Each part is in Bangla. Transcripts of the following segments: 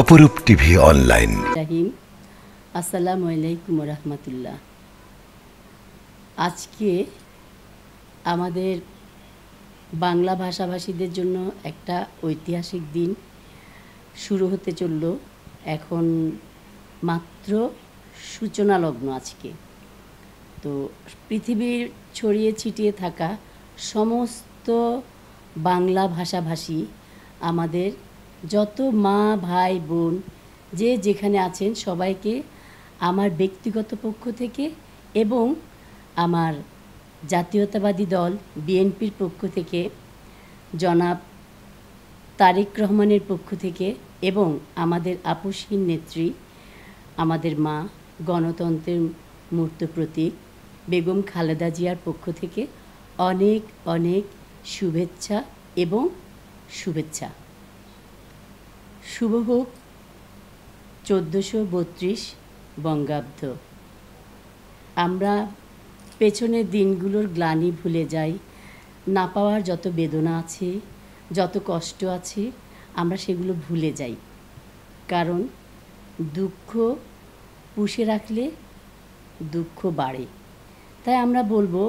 অপরূপ টিভি অনলাইন। আসসালামু আলাইকুম রহমতুল্লাহ। আজকে আমাদের বাংলা ভাষাভাষীদের জন্য একটা ঐতিহাসিক দিন শুরু হতে চলল। এখন মাত্র সূচনা লগ্ন আজকে। তো পৃথিবীর ছড়িয়ে ছিটিয়ে থাকা সমস্ত বাংলা ভাষাভাষী আমাদের যত মা ভাই বোন যে যেখানে আছেন সবাইকে আমার ব্যক্তিগত পক্ষ থেকে এবং আমার জাতীয়তাবাদী দল বিএনপির পক্ষ থেকে, জনাব তারেক রহমানের পক্ষ থেকে এবং আমাদের আপসহীন নেত্রী, আমাদের মা, গণতন্ত্রের মূর্ত প্রতীক বেগম খালেদা জিয়ার পক্ষ থেকে অনেক অনেক শুভেচ্ছা এবং শুভেচ্ছা। শুভ হোক 1432 বঙ্গাব্দ। আমরা পেছনের দিনগুলোর গ্লানি ভুলে যাই, না পাওয়ার যত বেদনা আছে, যত কষ্ট আছে, আমরা সেগুলো ভুলে যাই। কারণ দুঃখ পুষে রাখলে দুঃখ বাড়ে। তাই আমরা বলবো,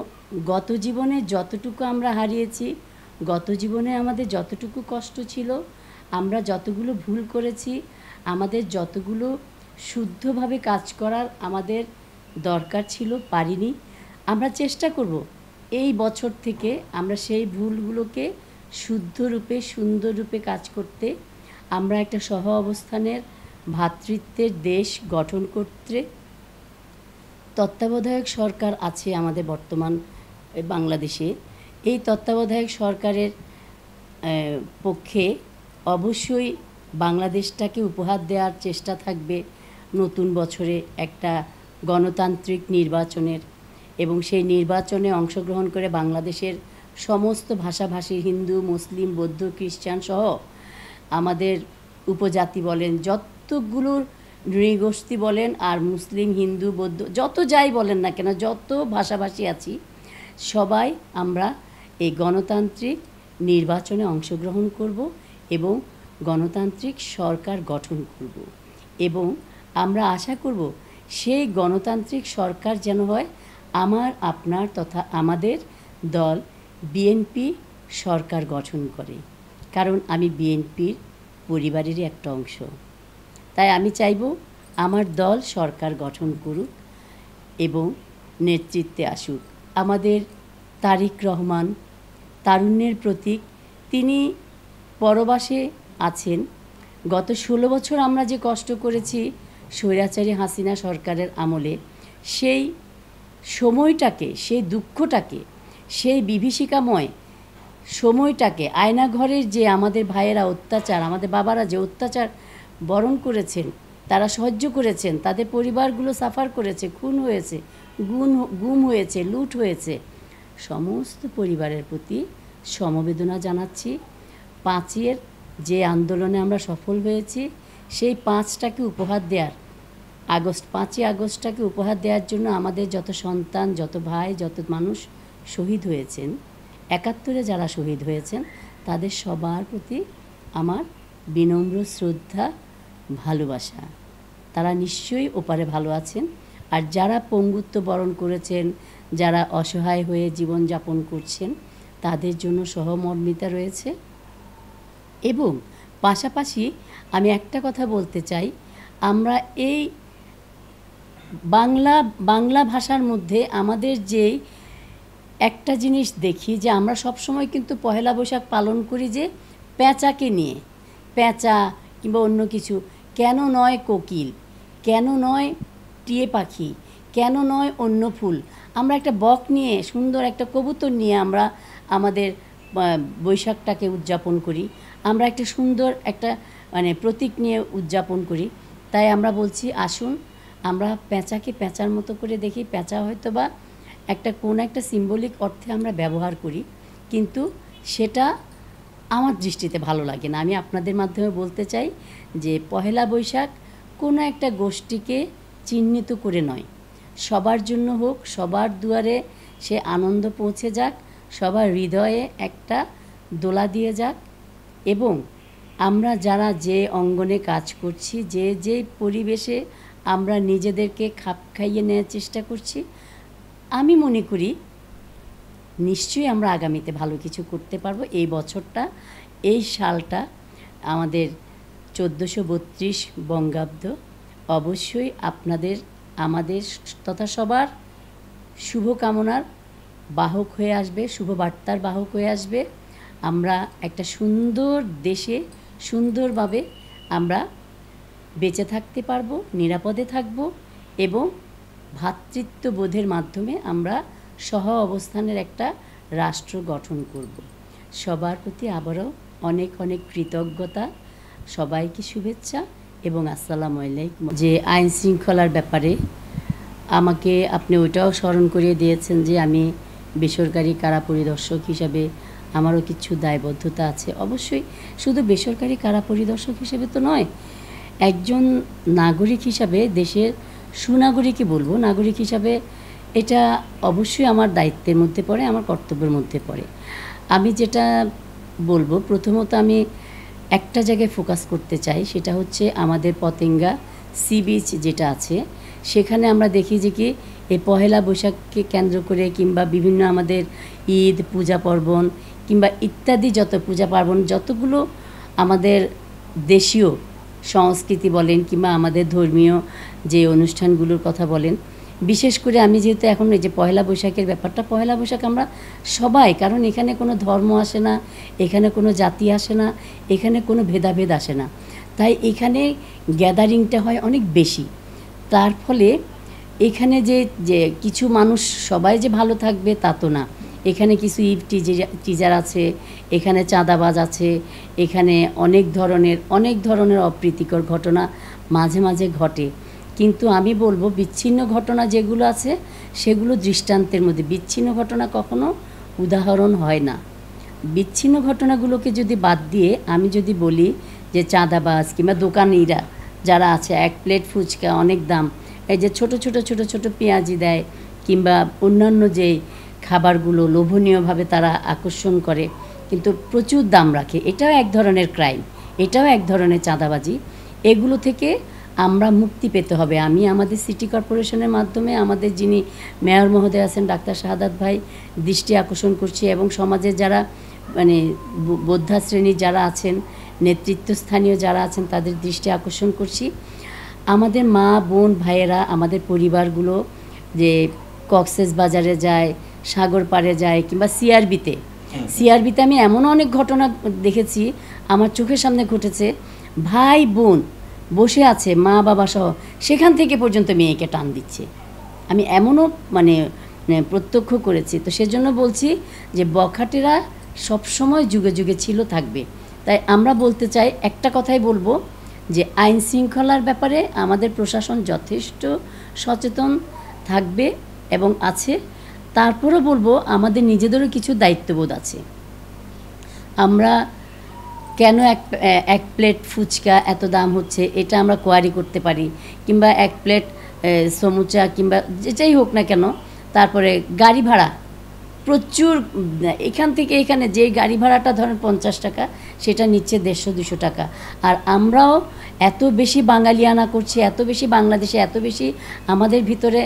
গত জীবনে যতটুকু আমরা হারিয়েছি, গত জীবনে আমাদের যতটুকু কষ্ট ছিল, আমরা যতগুলো ভুল করেছি, আমাদের যতগুলো শুদ্ধভাবে কাজ করার আমাদের দরকার ছিল পারিনি, আমরা চেষ্টা করব এই বছর থেকে আমরা সেই ভুলগুলোকে শুদ্ধরূপে সুন্দররূপে কাজ করতে, আমরা একটা সহ অবস্থানের ভ্রাতৃত্বের দেশ গঠন করতে। তত্ত্বাবধায়ক সরকার আছে আমাদের বর্তমান বাংলাদেশে। এই তত্ত্বাবধায়ক সরকারের পক্ষে অবশ্যই বাংলাদেশটাকে উপহার দেওয়ার চেষ্টা থাকবে নতুন বছরে একটা গণতান্ত্রিক নির্বাচনের, এবং সেই নির্বাচনে অংশগ্রহণ করে বাংলাদেশের সমস্ত ভাষাভাষী হিন্দু, মুসলিম, বৌদ্ধ, খ্রিস্টান সহ আমাদের উপজাতি বলেন, যতগুলো নৃগোষ্ঠী বলেন, আর মুসলিম, হিন্দু, বৌদ্ধ, যত যাই বলেন না কেন, যত ভাষাভাষী আছি, সবাই আমরা এই গণতান্ত্রিক নির্বাচনে অংশগ্রহণ করব এবং গণতান্ত্রিক সরকার গঠন করব। এবং আমরা আশা করব সেই গণতান্ত্রিক সরকার যেন হয় আমার, আপনার তথা আমাদের দল বিএনপি সরকার গঠন করে। কারণ আমি বিএনপির পরিবারেরই একটা অংশ। তাই আমি চাইব আমার দল সরকার গঠন করুক এবং নেতৃত্বে আসুক। আমাদের তারেক রহমান তারুণ্যের প্রতীক, তিনি পরবাসে আছেন। গত 16 বছর আমরা যে কষ্ট করেছি স্বৈরাচারী হাসিনা সরকারের আমলে, সেই সময়টাকে, সেই দুঃখটাকে, সেই বিভীষিকাময় সময়টাকে, আয়নাঘরের যে আমাদের ভাইয়েরা অত্যাচার, আমাদের বাবারা যে অত্যাচার বরণ করেছেন, তারা সহ্য করেছেন, তাদের পরিবারগুলো সাফার করেছে, খুন হয়েছে, গুম হয়েছে, লুট হয়েছে, সমস্ত পরিবারের প্রতি সমবেদনা জানাচ্ছি। 5-এর যে আন্দোলনে আমরা সফল হয়েছি, সেই 5টাকে উপহার দেওয়ার, 5ই আগস্টটাকে উপহার দেওয়ার জন্য আমাদের যত সন্তান, যত ভাই, যত মানুষ শহীদ হয়েছেন, 71-এ যারা শহীদ হয়েছেন, তাদের সবার প্রতি আমার বিনম্র শ্রদ্ধা, ভালোবাসা। তারা নিশ্চয়ই ওপারে ভালো আছেন। আর যারা পঙ্গুত্ব বরণ করেছেন, যারা অসহায় হয়ে জীবনযাপন করছেন, তাদের জন্য সহমর্মিতা রয়েছে। এবং পাশাপাশি আমি একটা কথা বলতে চাই, আমরা এই বাংলা ভাষার মধ্যে আমাদের যেই একটা জিনিস দেখি, যে আমরা সবসময় কিন্তু পহেলা বৈশাখ পালন করি যে পেঁচাকে নিয়ে, পেঁচা কিংবা অন্য কিছু, কেন নয় কোকিল, কেন নয় টিয়ে পাখি, কেন নয় অন্য ফুল। আমরা একটা বক নিয়ে, সুন্দর একটা কবুতর নিয়ে আমরা আমাদের বৈশাখটাকে উদযাপন করি। আমরা একটা সুন্দর একটা প্রতীক নিয়ে উদযাপন করি। তাই আমরা বলছি, আসুন আমরা পেঁচাকে পেঁচার মতো করে দেখি। পেঁচা হয়তো বা কোনো একটা সিম্বলিক অর্থে আমরা ব্যবহার করি, কিন্তু সেটা আমার দৃষ্টিতে ভালো লাগে না। আমি আপনাদের মাধ্যমে বলতে চাই যে পহেলা বৈশাখ কোনো একটা গোষ্ঠীকে চিহ্নিত করে নয়, সবার জন্য হোক, সবার দুয়ারে সে আনন্দ পৌঁছে যাক, সবার হৃদয়ে একটা দোলা দিয়ে যাক। এবং আমরা যারা যে অঙ্গনে কাজ করছি, যে যে পরিবেশে আমরা নিজেদেরকে খাপ খাইয়ে নেওয়ার চেষ্টা করছি, আমি মনে করি নিশ্চয়ই আমরা আগামীতে ভালো কিছু করতে পারবো। এই বছরটা, এই সালটা আমাদের 1432 বঙ্গাব্দ অবশ্যই আপনাদের, আমাদের তথা সবার শুভকামনার বাহক হয়ে আসবে, শুভবার্তার বাহক হয়ে আসবে। আমরা একটা সুন্দর দেশে সুন্দরভাবে আমরা বেঁচে থাকতে পারবো, নিরাপদে থাকব এবং ভ্রাতৃত্ববোধের মাধ্যমে আমরা সহ অবস্থানের একটা রাষ্ট্র গঠন করব। সবার প্রতি আবারও অনেক অনেক কৃতজ্ঞতা, সবাইকে শুভেচ্ছা এবং আসসালামু আলাইকুম। যে আইন শৃঙ্খলার ব্যাপারে আমাকে আপনি ওইটাও স্মরণ করিয়ে দিয়েছেন যে আমি বেসরকারি কারা পরিদর্শক হিসাবে আমারও কিছু দায়বদ্ধতা আছে। অবশ্যই শুধু বেসরকারি কারা পরিদর্শক হিসেবে তো নয়, একজন নাগরিক হিসাবে, দেশের সুনাগরিকই বলবো, নাগরিক হিসাবে এটা অবশ্যই আমার দায়িত্বের মধ্যে পড়ে, আমার কর্তব্যের মধ্যে পড়ে। আমি যেটা বলবো, প্রথমত আমি একটা জায়গায় ফোকাস করতে চাই, সেটা হচ্ছে আমাদের পতেঙ্গা সি বিচ যেটা আছে, সেখানে আমরা দেখি যে কি এই পহেলা বৈশাখকে কেন্দ্র করে কিংবা বিভিন্ন আমাদের ঈদ, পূজা পার্বণ কিংবা ইত্যাদি যত পূজা পার্বণ, যতগুলো আমাদের দেশীয় সংস্কৃতি বলেন কিংবা আমাদের ধর্মীয় যে অনুষ্ঠানগুলোর কথা বলেন, বিশেষ করে আমি যেহেতু এখন এই যে পহেলা বৈশাখের ব্যাপারটা, পহেলা বৈশাখ আমরা সবাই, কারণ এখানে কোনো ধর্ম আসে না, এখানে কোনো জাতি আসে না, এখানে কোনো ভেদাভেদ আসে না, তাই এখানে গ্যাদারিংটা হয় অনেক বেশি। তার ফলে এখানে যে কিছু মানুষ সবাই যে ভালো থাকবে তা তো না, এখানে কিছু টিজার আছে, এখানে চাঁদাবাজ আছে, এখানে অনেক ধরনের অপ্রীতিকর ঘটনা মাঝে মাঝে ঘটে। কিন্তু আমি বলবো বিচ্ছিন্ন ঘটনা যেগুলো আছে সেগুলো দৃষ্টান্তের মধ্যে, বিচ্ছিন্ন ঘটনা কখনো উদাহরণ হয় না। বিচ্ছিন্ন ঘটনাগুলোকে যদি বাদ দিয়ে আমি যদি বলি যে চাঁদাবাজ কিংবা দোকানিরা যারা আছে, এক প্লেট ফুচকা অনেক দাম, এই যে ছোট ছোট পেঁয়াজি দেয় কিংবা অন্যান্য যেই খাবারগুলো লোভনীয়ভাবে তারা আকর্ষণ করে কিন্তু প্রচুর দাম রাখে, এটাও এক ধরনের ক্রাইম, এটাও এক ধরনের চাঁদাবাজি। এগুলো থেকে আমরা মুক্তি পেতে হবে। আমি আমাদের সিটি কর্পোরেশনের মাধ্যমে আমাদের যিনি মেয়র মহোদয় আছেন ডাক্তার শাহাদাত ভাই দৃষ্টি আকর্ষণ করছি এবং সমাজের যারা মানে বোদ্ধা শ্রেণীর যারা আছেন, নেতৃত্বস্থানীয় যারা আছেন তাদের দৃষ্টি আকর্ষণ করছি। আমাদের মা বোন ভাইয়েরা, আমাদের পরিবারগুলো যে কক্সেস বাজারে যায়, সাগর পাড়ে যায় কিংবা সিআরবিতে আমি এমন অনেক ঘটনা দেখেছি, আমার চোখের সামনে ঘটেছে, ভাই বোন বসে আছে মা বাবা সহ, সেখান থেকে পর্যন্ত মেয়েকে টান দিচ্ছে। আমি এমনও প্রত্যক্ষ করেছি। তো সেজন্য বলছি যে বখাটেরা সবসময় যুগে যুগে ছিল, থাকবে। তাই আমরা বলতে চাই, একটা কথাই বলবো যে আইন শৃঙ্খলার ব্যাপারে আমাদের প্রশাসন যথেষ্ট সচেতন থাকবে এবং আছে। তারপরও বলবো আমাদের নিজেদেরও কিছু দায়িত্ববোধ আছে। আমরা কেন এক প্লেট ফুচকা এত দাম হচ্ছে এটা আমরা কোয়ারি করতে পারি, কিংবা এক প্লেট সমুচা কিংবা যেটাই হোক না কেন। তারপরে গাড়ি ভাড়া প্রচুর, এখান থেকে এখানে যে গাড়ি ভাড়াটা ধরেন 50 টাকা, সেটা নিচ্ছে 150-200 টাকা। আর আমরাও এত বেশি বাঙালিয়ানা করছি, এত বেশি বাংলাদেশে, এত বেশি আমাদের ভিতরে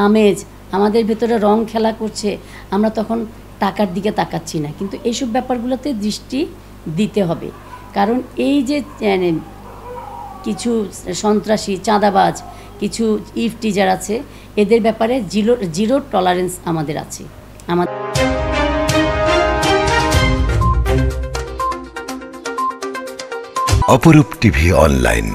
আমেজ, আমাদের ভিতরে রং খেলা করছে, আমরা তখন টাকার দিকে তাকাচ্ছি না। কিন্তু এইসব ব্যাপারগুলোতে দৃষ্টি দিতে হবে, কারণ এই যে কিছু সন্ত্রাসী, চাঁদাবাজ, কিছু টিজার আছে, এদের ব্যাপারে জিরো টলারেন্স আমাদের আছে। অপরূপ টিভি অনলাইন।